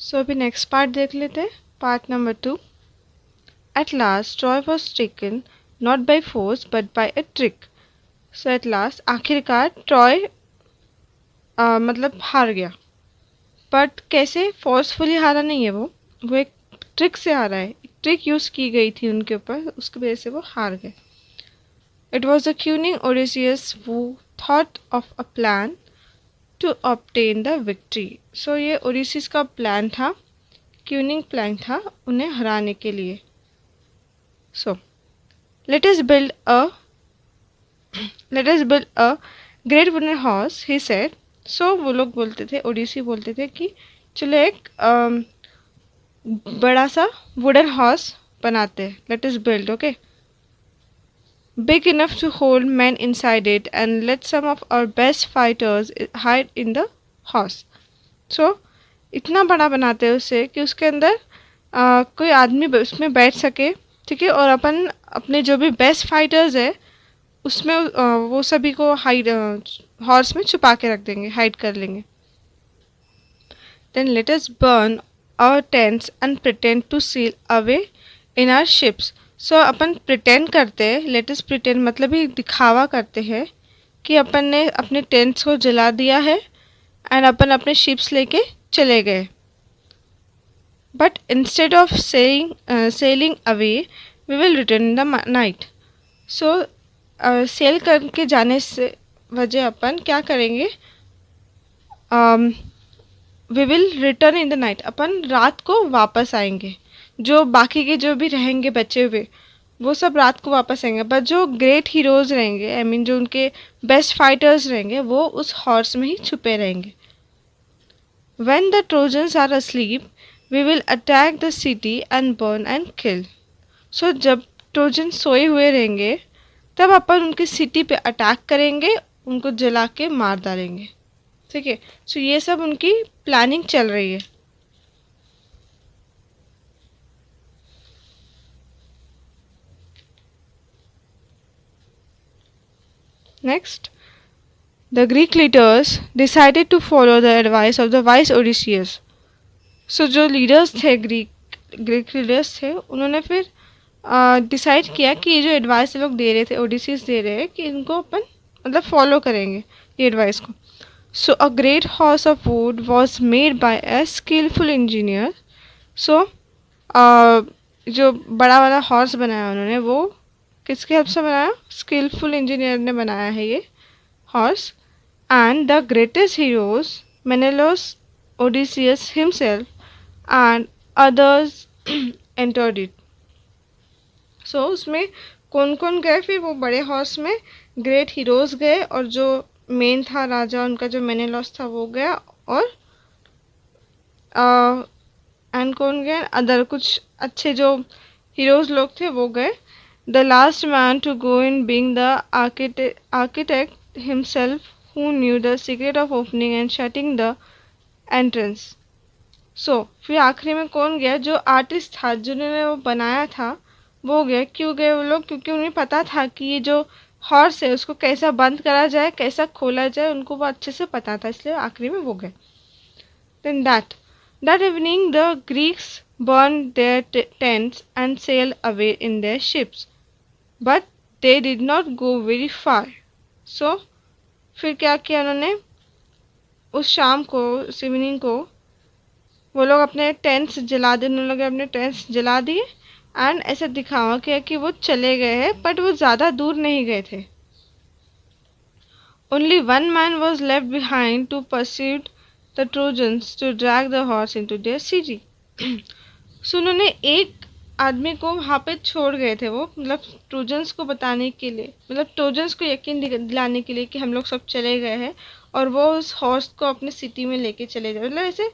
सो अभी next part देख लेते हैं, part number 2। At last Troy was taken not by force but by a trick. So at last आखिरकार Troy मतलब हार गया, बट कैसे? फोर्सफुली हारा नहीं है, वो एक ट्रिक से हारा है। एक ट्रिक यूज़ की गई थी उनके ऊपर, उसकी वजह से वो हार गए। It was the cunning Odysseus who thought of a plan to obtain the victory. So ये ओडिसीज का प्लान था, क्यूनिंग प्लान था उन्हें हराने के लिए। So let us build a great wooden horse, he said. So वो लोग बोलते थे, ओडिसी बोलते थे कि चलो एक बड़ा सा वुडन हॉर्स बनाते हैं। Late us build, okay, big enough to hold men inside it and let some of our best fighters hide in the horse. So इतना बड़ा बनाते हैं उसे कि उसके अंदर कोई आदमी उसमें बैठ सके, ठीक है, और अपन अपने जो भी बेस्ट फाइटर्स है उसमें वो सभी को हाइड हॉर्स में छुपा के रख देंगे, हाइड कर लेंगे। Then let us burn our tents and pretend to sail away in our ships. So upon pretend करते हैं, लेटेस्ट प्रिटेंड मतलब ही दिखावा करते हैं कि अपन ने अपने टेंट्स को जला दिया है एंड अपन अपने शिप्स लेके चले गए। But instead of sailing away we will return in the night. So sail करके जाने से वजह अपन क्या करेंगे, we will return in the night, अपन रात को वापस आएंगे। जो बाकी के जो भी रहेंगे बचे हुए वो सब रात को वापस आएंगे, बट जो ग्रेट हीरोज़ रहेंगे, आई मीन जो उनके बेस्ट फाइटर्स रहेंगे, वो उस हॉर्स में ही छुपे रहेंगे। When the Trojans are asleep we will attack the city and burn and kill. So जब ट्रोजन सोए हुए रहेंगे तब अपन उनकी सिटी पे अटैक करेंगे, उनको जला के मार डालेंगे, ठीक है। सो ये सब उनकी प्लानिंग चल रही है। Next, the Greek leaders decided to follow the advice of the wise Odysseus. So जो leaders थे, ग्रीक लीडर्स थे, उन्होंने फिर डिसाइड किया कि ये जो एडवाइस लोग दे रहे थे, ओडिसीज दे रहे हैं, कि इनको अपन मतलब फॉलो करेंगे ये एडवाइस को। So a great horse of wood was made by a skilful engineer. So जो बड़ा वाला हॉर्स बनाया उन्होंने, वो किसके हेल्प से बनाया? स्किलफुल इंजीनियर ने बनाया है ये horse. And the greatest heroes Menelaus, Odysseus himself and others entered it. So उसमें कौन कौन गए फिर वो बड़े हॉर्स में? ग्रेट हीरोज गए, और जो मेन था राजा उनका जो मेनेलोस था वो गया, और एंड कौन गया? अदर कुछ अच्छे जो हीरोज लोग थे वो गए। The last man to go in being the architect himself, who knew the secret of opening and shutting the entrance. So फिर आखिरी में कौन गया? जो आर्टिस्ट था, जिन्होंने वो बनाया था, वो गए। क्यों गए वो लोग? क्योंकि उन्हें पता था कि ये जो हॉर्स है उसको कैसा बंद करा जाए, कैसा खोला जाए, उनको वो अच्छे से पता था, इसलिए आखिरी में वो गए। Then that evening the Greeks burned their tents and sailed away in their ships. But they did not go very far. So फिर क्या किया उन्होंने? उस शाम को, उस इवनिंग को, वो लोग अपने टेंट्स जला दिए, उन लोग अपने टेंट्स जला दिए एंड ऐसा दिखावा किया कि वो चले गए हैं, बट वो ज़्यादा दूर नहीं गए थे। Only one man was left behind to pursue the Trojans to drag the horse into their city. So उन्होंने एक आदमी को वहाँ पे छोड़ गए थे, वो मतलब ट्रोजन्स को बताने के लिए, मतलब ट्रोजन्स को यकीन दिलाने के लिए कि हम लोग सब चले गए हैं, और वो उस हॉर्स को अपने सिटी में लेके चले गए। मतलब ऐसे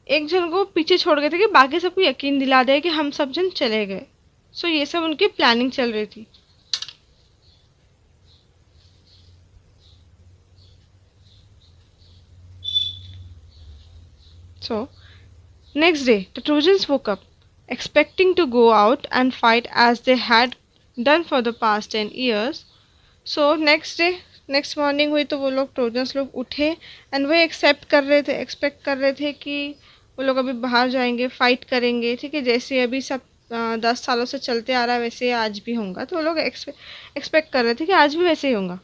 एक जन को पीछे छोड़ गए थे कि बाकी सबको यकीन दिला दे कि हम सब जन चले गए। सो ये सब उनकी प्लानिंग चल रही थी। So next day the trojans woke up expecting to go out and fight as they had done for the past 10 years. So next morning हुई तो वो लोग ट्रोजन्स लोग उठे एंड वो एक्सेप्ट कर रहे थे, एक्सपेक्ट कर रहे थे कि वो लोग अभी बाहर जाएंगे, फाइट करेंगे, ठीक है, जैसे अभी सब 10 सालों से चलते आ रहा है वैसे आज भी होगा, तो वो लोग एक्सपेक्ट कर रहे थे कि आज भी वैसे ही होगा.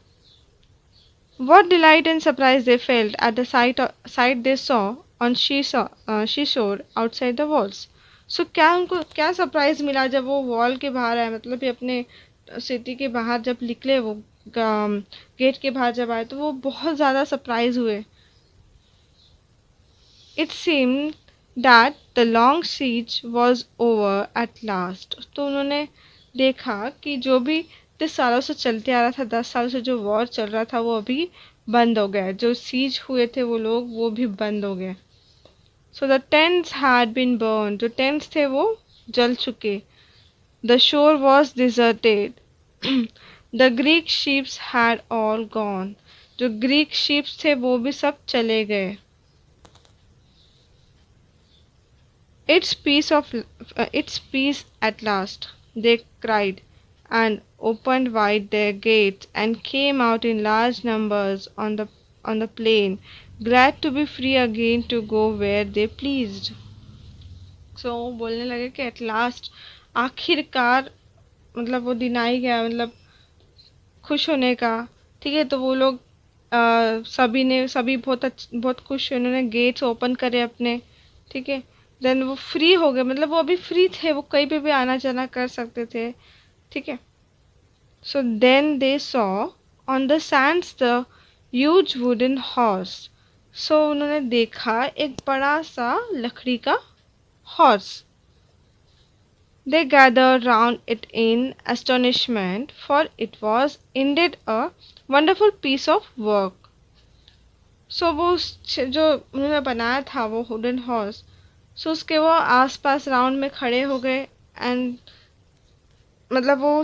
What delight and surprise they felt at the sight they saw on seashore outside the walls. So क्या उनको क्या सरप्राइज मिला जब वो वॉल के बाहर आए, मतलब ये अपने सिटी के बाहर जब निकले, वो गेट के बाहर जब आए तो वो बहुत ज़्यादा सरप्राइज हुए. It seemed that the long siege was over at last. तो उन्होंने देखा कि जो भी 10 सालों से चलते आ रहा था, 10 साल से जो वॉर चल रहा था वो अभी बंद हो गया, जो सीज हुए थे वो लोग वो भी बंद हो गए. So the tents had been burn, जो टेंट्स थे वो जल चुके. The shore was deserted. The Greek ships had all gone, जो ग्रीक शिप्स थे वो भी सब चले गए. It's peace at last, they cried, and opened wide their gates and came out in large numbers on the plain, glad to be free again to go where they pleased. So बोलने लगे कि at last, आखिरकार, मतलब वो दिन आ ही गया, मतलब खुश होने का. ठीक है, तो वो लोग सभी बहुत खुश हुए, उन्होंने गेट्स ओपन करे अपने. ठीक है, देन वो फ्री हो गए, मतलब वो अभी फ्री थे, वो कहीं पे भी आना जाना कर सकते थे. ठीक है, so then they saw on the sands the huge wooden horse. So उन्होंने देखा एक बड़ा सा लकड़ी का horse. They gathered round it in astonishment, for it was indeed a wonderful piece of work. So वो जो उन्होंने बनाया था वो वुडन हॉर्स, सो उसके वो आसपास राउंड में खड़े हो गए. एंड मतलब वो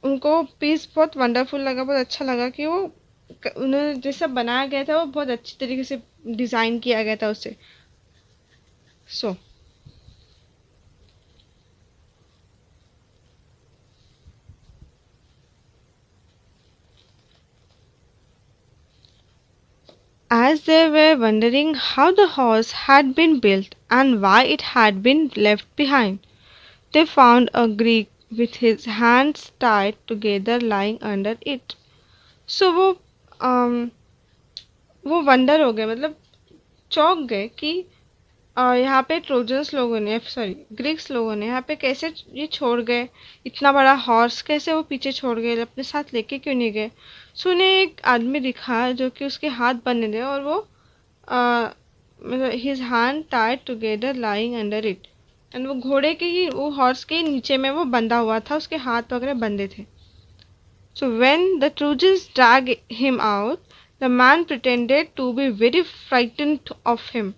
उनको पीस बहुत वंडरफुल लगा, बहुत अच्छा लगा कि वो उन्होंने जैसा बनाया गया था वो बहुत अच्छी तरीके से डिज़ाइन किया गया था उसे. सो as they were wondering how the horse had been built and why it had been left behind, they found a Greek with his hands tied together lying under it. So वो wonder हो गए, मतलब चौंक गए कि यहाँ पे trojans लोगों ने, सॉरी ग्रीक्स लोगों ने यहाँ पे कैसे ये छोड़ गए, इतना बड़ा हॉर्स कैसे वो पीछे छोड़ गए, अपने साथ लेके क्यों नहीं गए. सो उन्हें एक आदमी दिखा जो कि उसके हाथ बंधे थे और वो मतलब his hand Tide together lying under it. And वो घोड़े के ही, वो हॉर्स के नीचे में वो बंधा हुआ था, उसके हाथ वगैरह बंधे थे. So when the Trojans drag him out, the man pretended to be very frightened of him.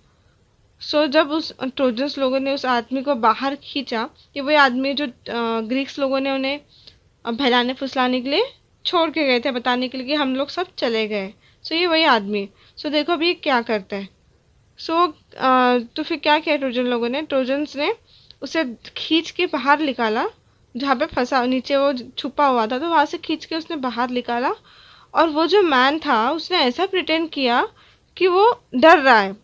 So जब उस ट्रोजन्स लोगों ने उस आदमी को बाहर खींचा, कि वही आदमी जो ग्रीक्स लोगों ने उन्हें बहलाने फुसलाने के लिए छोड़ के गए थे, बताने के लिए कि हम लोग सब चले गए. सो ये वही आदमी. सो देखो अभी ये क्या करता है. सो तो फिर क्या किया ट्रोजन लोगों ने, ट्रोजन्स ने उसे खींच के बाहर निकाला, जहाँ पे फंसा नीचे वो छुपा हुआ था, तो वहाँ से खींच के उसने बाहर निकाला. और वो जो मैन था उसने ऐसा प्रिटेंड किया कि वो डर रहा है,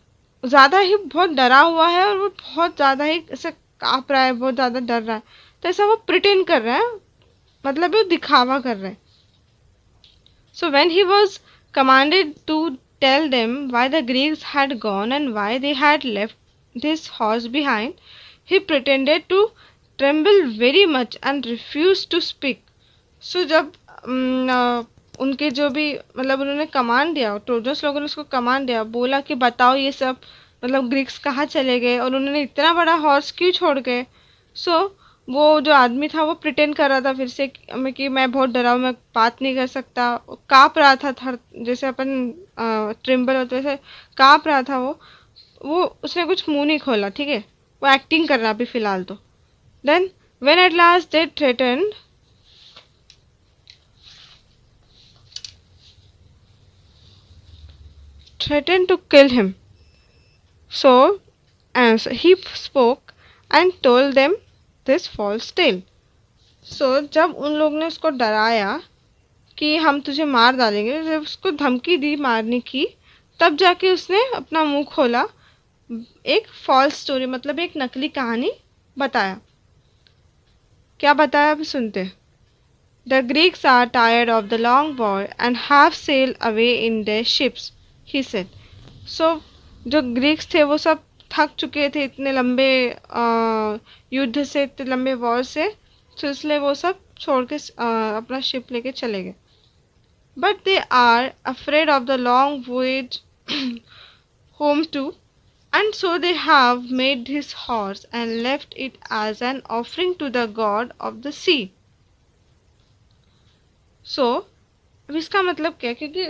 ज़्यादा ही बहुत डरा हुआ है, और वो बहुत ज़्यादा ही ऐसे काँप रहा है, बहुत ज़्यादा डर रहा है. तो ऐसा वो प्रिटेंड कर रहा है, मतलब वो दिखावा कर रहा है. So when he was commanded to tell them why the Greeks had gone and why they had left this horse behind, he pretended to tremble very much and refused to speak. So जब उनके जो भी, मतलब उन्होंने command दिया, trojans लोगों ने उसको कमांड दिया, बोला कि बताओ ये सब, मतलब ग्रीक्स कहाँ चले गए और उन्होंने इतना बड़ा हॉर्स क्यों छोड़ गए. सो वो जो आदमी था वो प्रिटेंड कर रहा था फिर से कि मैं बहुत डरा हूँ, मैं बात नहीं कर सकता, काँप रहा था, थर जैसे अपन ट्रिम्बल होते वैसे काँप रहा था वो उसने कुछ मुंह नहीं खोला. ठीक है, वो एक्टिंग कर रहा अभी फ़िलहाल तो. Then when at last they threatened to kill him. So as he spoke and told them this false tale. So जब उन लोग ने उसको डराया कि हम तुझे मार डालेंगे, जब उसको धमकी दी मारने की, तब जाके उसने अपना मुंह खोला, एक फॉल्स स्टोरी मतलब एक नकली कहानी बताया। क्या बताया अभी सुनते। The Greeks are tired of the long war and have sail away in their ships, he said. So जो ग्रीक्स थे वो सब थक चुके थे इतने लंबे युद्ध से, इतने लंबे वॉर से, तो इसलिए वो सब छोड़ के अपना शिप लेके चले गए। But they are afraid of the long voyage home too, and so they have made his horse and left it as an offering to the god of the sea. So अब इसका मतलब क्या है? क्योंकि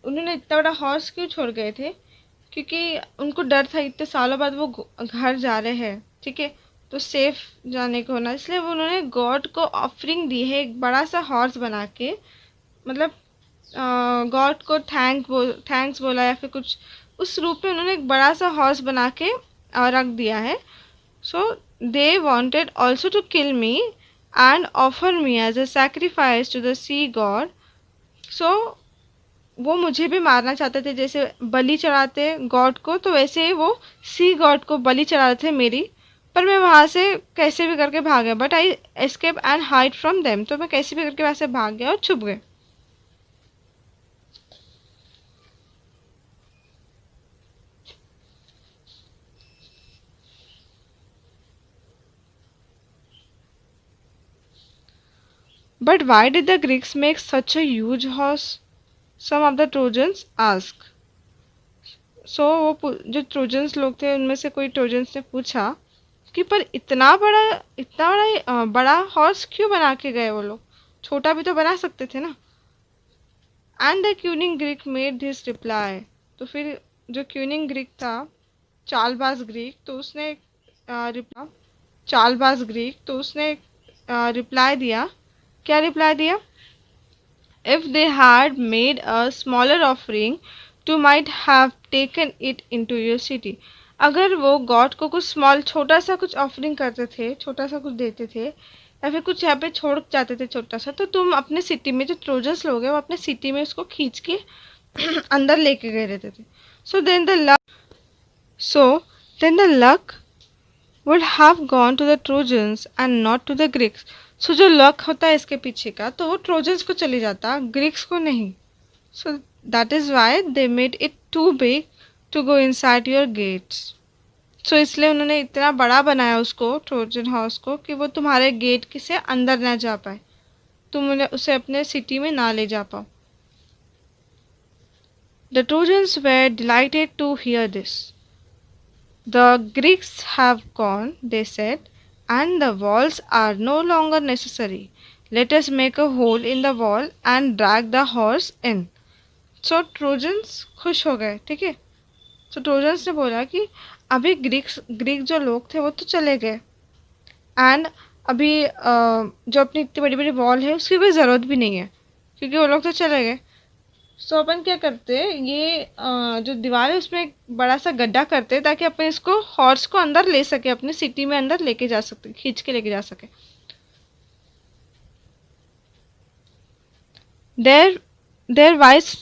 उन्होंने इतना बड़ा हॉर्स क्यों छोड़ गए थे? क्योंकि उनको डर था इतने सालों बाद वो घर जा रहे हैं, ठीक है, तो सेफ जाने को होना, इसलिए वो उन्होंने गॉड को ऑफरिंग दी है एक बड़ा सा हॉर्स बना के। मतलब गॉड को थैंक्स बोला या फिर कुछ उस रूप में उन्होंने एक बड़ा सा हॉर्स बना के रख दिया है। So they wanted also to kill me and offer me as a sacrifice to the sea god. So वो मुझे भी मारना चाहते थे, जैसे बलि चढ़ाते गॉड को, तो वैसे ही वो सी गॉड को बलि चढ़ाते थे मेरी। पर मैं वहाँ से कैसे भी करके भाग गया, but I escape and hide from them. तो मैं कैसे भी करके वहाँ से भाग गया और छुप गए। But why did the Greeks make such a huge horse? Some of the Trojans asked. So वो जो ट्रोजन्स लोग थे उनमें से कोई ट्रोजन्स ने पूछा कि पर इतना बड़ा बड़ा हॉर्स क्यों बना के गए वो लोग? छोटा भी तो बना सकते थे ना। And the cunning Greek made this reply. तो फिर जो क्यूनिंग ग्रीक था, चालबाज ग्रीक, तो उसने रिप्लाई दिया। क्या रिप्लाई दिया? If they had made a smaller offering, you might have taken it into your city. अगर वो गॉड को कुछ स्मॉल छोटा सा कुछ ऑफरिंग करते थे, छोटा सा कुछ देते थे या फिर कुछ यहाँ पे छोड़ जाते थे छोटा सा, तो तुम अपने सिटी में जो ट्रोजन्स लोग हैं वो अपने सिटी में उसको खींच के अंदर लेके गए रहते थे। So then the luck would have gone to the Trojans and not to the Greeks. सो जो लक होता है इसके पीछे का, तो वो ट्रोजन्स को चले जाता, ग्रीक्स को नहीं। So that is why they made it too big to go inside your gates. So इसलिए उन्होंने इतना बड़ा बनाया उसको, ट्रोजन हाउस को, कि वो तुम्हारे गेट के से अंदर ना जा पाए, तुम उसे अपने सिटी में ना ले जा पाओ। The Trojans were delighted to hear this. The Greeks have gone, they said, and the walls are no longer necessary. Let us make a hole in the wall and drag the horse in. So Trojans खुश हो गए, ठीक है। So Trojans ने बोला कि अभी Greek जो लोग थे वो तो चले गए, एंड अभी जो अपनी इतनी बड़ी बड़ी वॉल है उसकी कोई ज़रूरत भी नहीं है, क्योंकि वो लोग तो चले गए। सो अपन क्या करते, ये जो दीवार है उसमें एक बड़ा सा गड्ढा करते ताकि अपन इसको हॉर्स को अंदर ले सके, अपनी सिटी में अंदर लेके जा सकते, खींच के लेके जा सके। Their their wise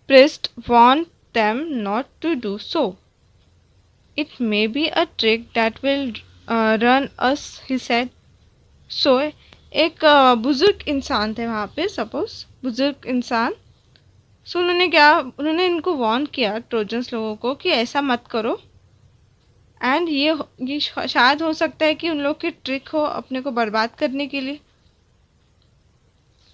priest warned them not to do so. It may be a trick that will run us, he said. So एक बुजुर्ग इंसान थे वहाँ पे, सपोज बुजुर्ग इंसान। सो उन्होंने इनको वार्न किया, ट्रोजन्स लोगों को, कि ऐसा मत करो, एंड ये शायद हो सकता है कि उन लोग की ट्रिक हो अपने को बर्बाद करने के लिए।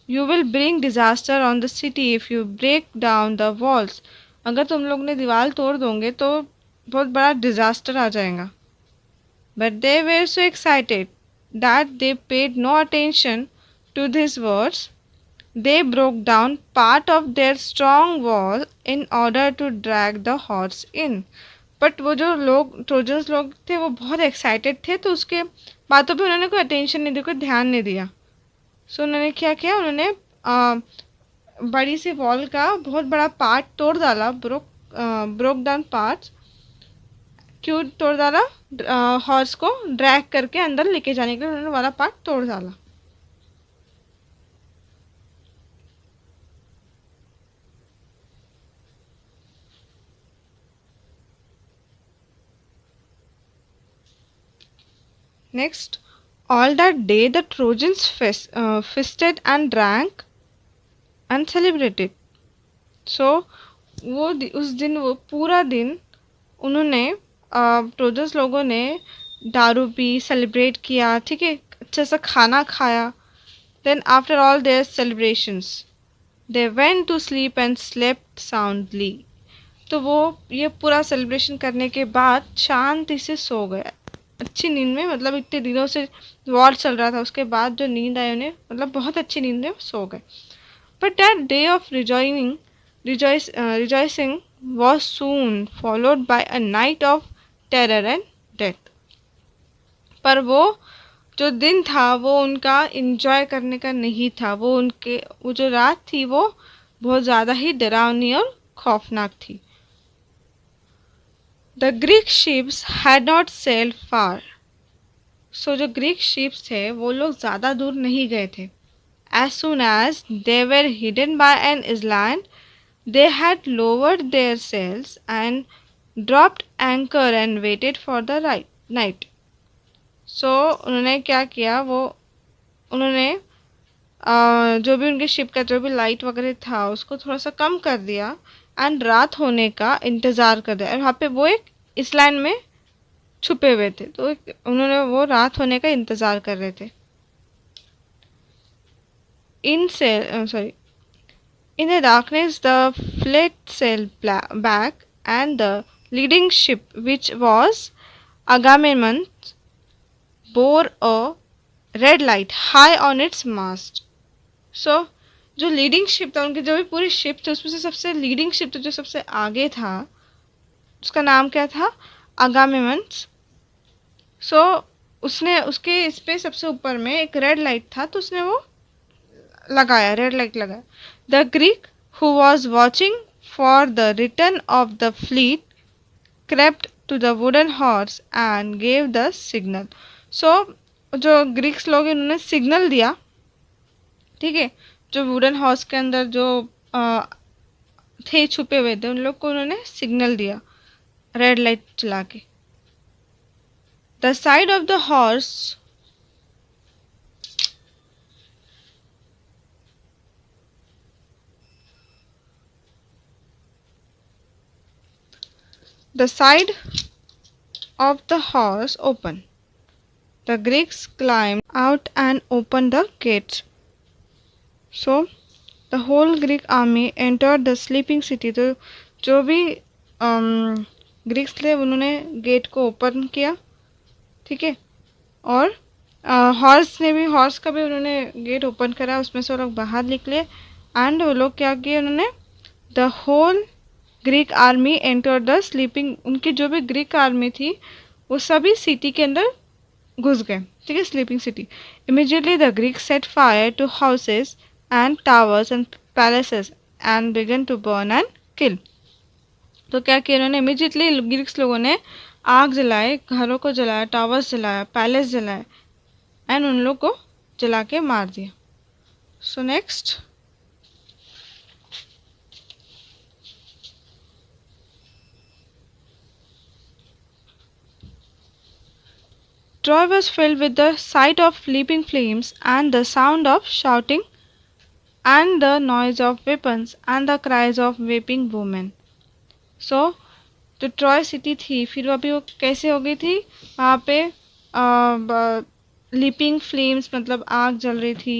You will bring disaster on the city if you break down the walls. अगर तुम लोग ने दीवार तोड़ दोगे तो बहुत बड़ा डिजास्टर आ जाएगा। But they were so excited that they paid no attention to this words. They broke down part of their strong wall in order to drag the horse in. But वो जो लोग ट्रोजन्स लोग थे वो बहुत excited थे, तो उसके बातों पे उन्होंने कोई अटेंशन नहीं दिया, कोई ध्यान नहीं दिया। सो उन्होंने क्या किया, उन्होंने बड़ी सी वॉल का बहुत बड़ा पार्ट तोड़ डाला, ब्रोक डाउन पार्ट्स। क्यों तोड़ डाला? हॉर्स को ड्रैग करके अंदर लेके जाने के लिए उन्होंने वाला पार्ट तोड़ डाला। Next, all that day the trojans feasted and drank and celebrated. सो उस दिन वो पूरा दिन उन्होंने ट्रोजन्स लोगों ने दारू पी, सेलिब्रेट किया, ठीक है, अच्छा सा खाना खाया. Then after all their celebrations they went to sleep and slept soundly. तो वो ये पूरा सेलिब्रेशन करने के बाद शांति से सो गया, अच्छी नींद में. मतलब इतने दिनों से वॉर चल रहा था, उसके बाद जो नींद आई उन्हें, मतलब बहुत अच्छी नींद में सो गए. But that day of rejoicing was soon followed by a night of terror and death. पर जो दिन था वो उनका इंजॉय करने का नहीं था. वो जो रात थी वो बहुत ज़्यादा ही डरावनी और खौफनाक थी. The Greek ships had not sailed far. So जो ग्रीक शिप्स थे वो लोग ज़्यादा दूर नहीं गए थे. As soon as they were hidden by an island, they had lowered their sails and dropped anchor and waited for the night. So उन्होंने क्या किया, उन्होंने जो भी उनके शिप का जो भी लाइट वगैरह था उसको थोड़ा सा कम कर दिया एंड रात होने का इंतज़ार कर दिया. और वहाँ पे वो एक इसलैंड में छुपे हुए थे, तो उन्होंने वो रात होने का इंतज़ार कर रहे थे. In the darkness, the fleet sailed back, and the leading ship, which was Agamemnon, bore a red light high on its mast. So, जो लीडिंग शिप था, उनकी जो भी पूरी शिप थी उसमें से सबसे लीडिंग शिप था, जो सबसे आगे था, उसका नाम क्या था, अगामेमन. सो उसने उसके इस पे सबसे ऊपर में एक रेड लाइट था, तो उसने वो लगाया, रेड लाइट लगाया. The Greek who was watching for the return of the fleet crept to the wooden horse and gave the signal. So जो ग्रीक्स लोग हैं उन्होंने सिग्नल दिया, ठीक है, जो वुडन हॉर्स के अंदर जो थे छुपे हुए थे उन लोग को उन्होंने सिग्नल दिया रेड लाइट चला के. The side of the horse The side of the horse opened. The Greeks climbed out and opened the gates. So, the whole Greek army entered the sleeping city. तो जो भी Greeks थे उन्होंने gate को open किया, ठीक है, और हॉर्स का भी उन्होंने गेट ओपन करा, उसमें से वो लोग बाहर निकले. एंड वो लोग क्या किए, उन्होंने the whole Greek army enter the sleeping. उनकी जो भी ग्रीक आर्मी थी वो सभी सिटी के अंदर घुस गए, ठीक है, sleeping city. Immediately the Greek set fire to houses and towers and palaces and began to burn and kill. तो क्या किया उन्होंने, इमीडिएटली ग्रीक्स लोगों ने आग जलाए, घरों को जलाया, टावर्स जलाया, पैलेस जलाए एंड उन लोग को जला के मार दिया. So next, Troy was filled with the sight of leaping flames and the sound of shouting and the noise of weapons and the cries of weeping women. So, जो ट्रॉय सिटी थी फिर अभी वो कैसे हो गई थी, वहाँ पे लीपिंग फ्लेम्स मतलब आग जल रही थी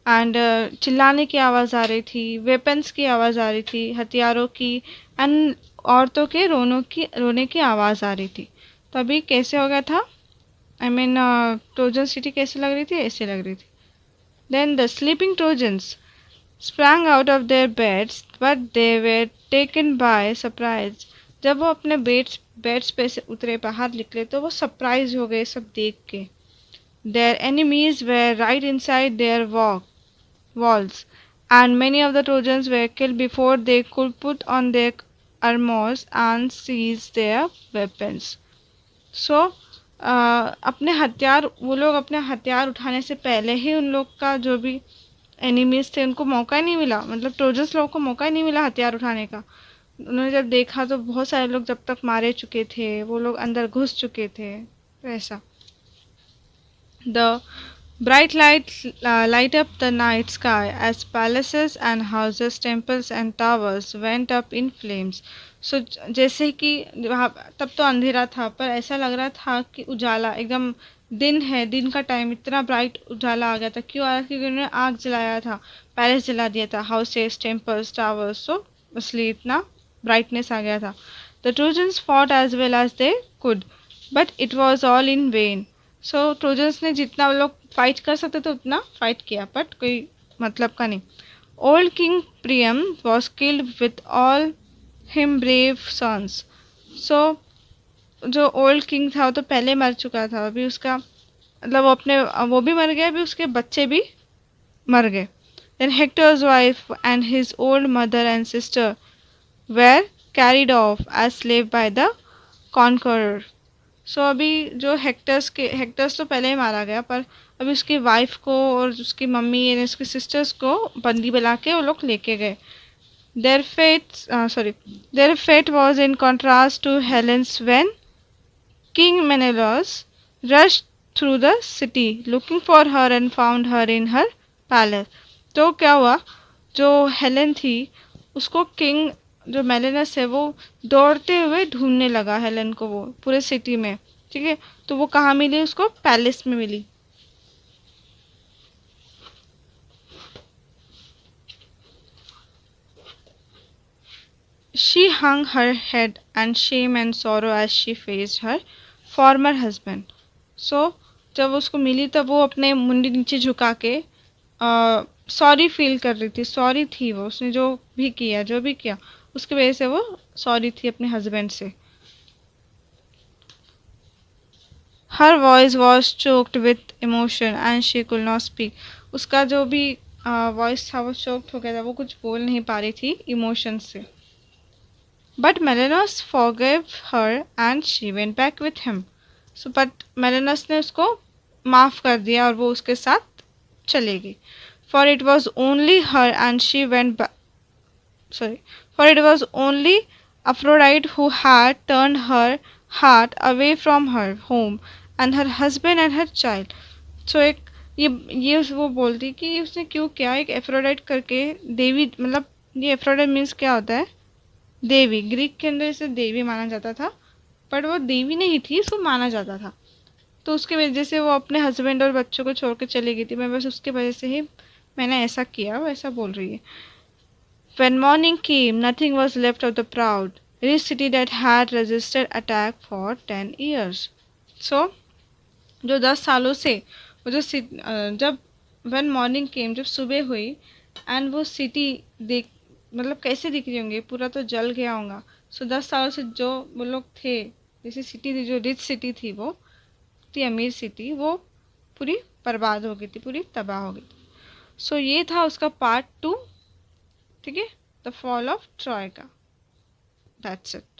एंड चिल्लाने की आवाज़ आ रही थी, वेपन्स की आवाज़ आ रही थी, हथियारों की, एंड औरतों के रोने की आवाज़ आ रही थी. तो अभी कैसे हो गया था, आई मीन ट्रोजन सिटी कैसे लग रही थी, ऐसे लग रही थी. Then the sleeping Trojans sprang out of their beds, but they were taken by surprise. जब वो अपने बेड्स पे से उतरे, बाहर निकले, तो वो सरप्राइज हो गए सब देख के. Their enemies were right inside their walls, and many of the Trojans were killed before they could put on their armors and seize their weapons. So वो लोग अपने हथियार उठाने से पहले ही उन लोग का जो भी एनिमीज थे उनको मौका ही नहीं मिला, मतलब ट्रोजन्स लोगों को मौका ही नहीं मिला हथियार उठाने का. उन्होंने जब देखा तो बहुत सारे लोग जब तक मारे चुके थे, वो लोग अंदर घुस चुके थे, तो ऐसा. The bright light up the night sky as palaces and houses, temples and towers went up in flames. So जैसे कि वहाँ तब तो अंधेरा था, पर ऐसा लग रहा था कि उजाला एकदम दिन है, दिन का टाइम, इतना ब्राइट उजाला आ गया था। क्यों आ रहा था? क्योंकि उन्होंने आग जलाया था, पैलेस जला दिया था, हाउसेस, टेम्पल्स, टावर्स, सो इसलिए इतना ब्राइटनेस आ गया था। The Trojans fought as well as they could but it was all in vain. सो ट्रोजन्स ने जितना वो लोग फाइट कर सकते थे उतना फाइट किया, बट कोई मतलब का नहीं। Old king Priam was killed with all him brave sons. So जो ओल्ड किंग था वो तो पहले मर चुका था, अभी उसका मतलब वो भी मर गया, अभी उसके बच्चे भी मर गए। Then Hector's wife and his old mother and sister were carried off as slave by the conqueror. So अभी जो हेक्टर्स तो पहले ही मारा गया, पर अभी उसकी वाइफ को और उसकी मम्मी यानी उसकी सिस्टर्स को बंदी बना के वो लोग लेके गए। Their fate was in contrast to Helen's when King Menelaus rushed through the city looking for her and found her in her palace। तो क्या हुआ, जो हेलेन थी उसको किंग जो मेलेनस है वो दौड़ते हुए ढूंढने लगा हेलेन को, वो पूरे सिटी में, ठीक है। तो वो कहाँ मिली उसको? पैलेस में मिली। She hung her head in shame and sorrow as she faced her former husband। So जब उसको मिली तब वो अपने मुंडी नीचे झुका के सॉरी फील कर रही थी, सॉरी थी वो, उसने जो भी किया उसकी वजह से वो सॉरी थी अपने हस्बैंड से। Her voice was choked with emotion and she could not speak. उसका जो भी वॉइस था वो चोक्ड हो गया था, वो कुछ बोल नहीं पा रही थी इमोशन से। But Menelaus forgave her and she went back with him। So but Menelaus ने उसको माफ़ कर दिया और वो उसके साथ चली गई। For it was only her and she went for it was only Aphrodite who had turned her heart away from her home and her husband and her child। So एक ये वो बोलती कि उसने क्यों किया। एक एफ्रोडाइट करके देवी, मतलब ये एफ्रोडाइट मीन्स क्या होता है? देवी। ग्रीक के अंदर इसे देवी माना जाता था, बट वो देवी नहीं थी, इसको माना जाता था। तो उसकी वजह से वो अपने हस्बैंड और बच्चों को छोड़ के चली गई थी। मैं बस उसके वजह से ही मैंने ऐसा किया, वो ऐसा बोल रही है। When morning came, nothing was left of the proud, rich city that had resisted attack for 10 years। So, जो 10 सालों से वो जब when morning came, जब सुबह हुई, एंड वो सिटी देख, मतलब कैसे दिख रही होंगी, पूरा तो जल गया होगा। सो 10 सालों से जो वो लोग थे, जैसे सिटी थी, जो रिच सिटी थी, वो थी अमीर सिटी, वो पूरी बर्बाद हो गई थी, पूरी तबाह हो गई थी। सो ये था उसका पार्ट 2, ठीक है, द फॉल ऑफ ट्रॉय का। That's it.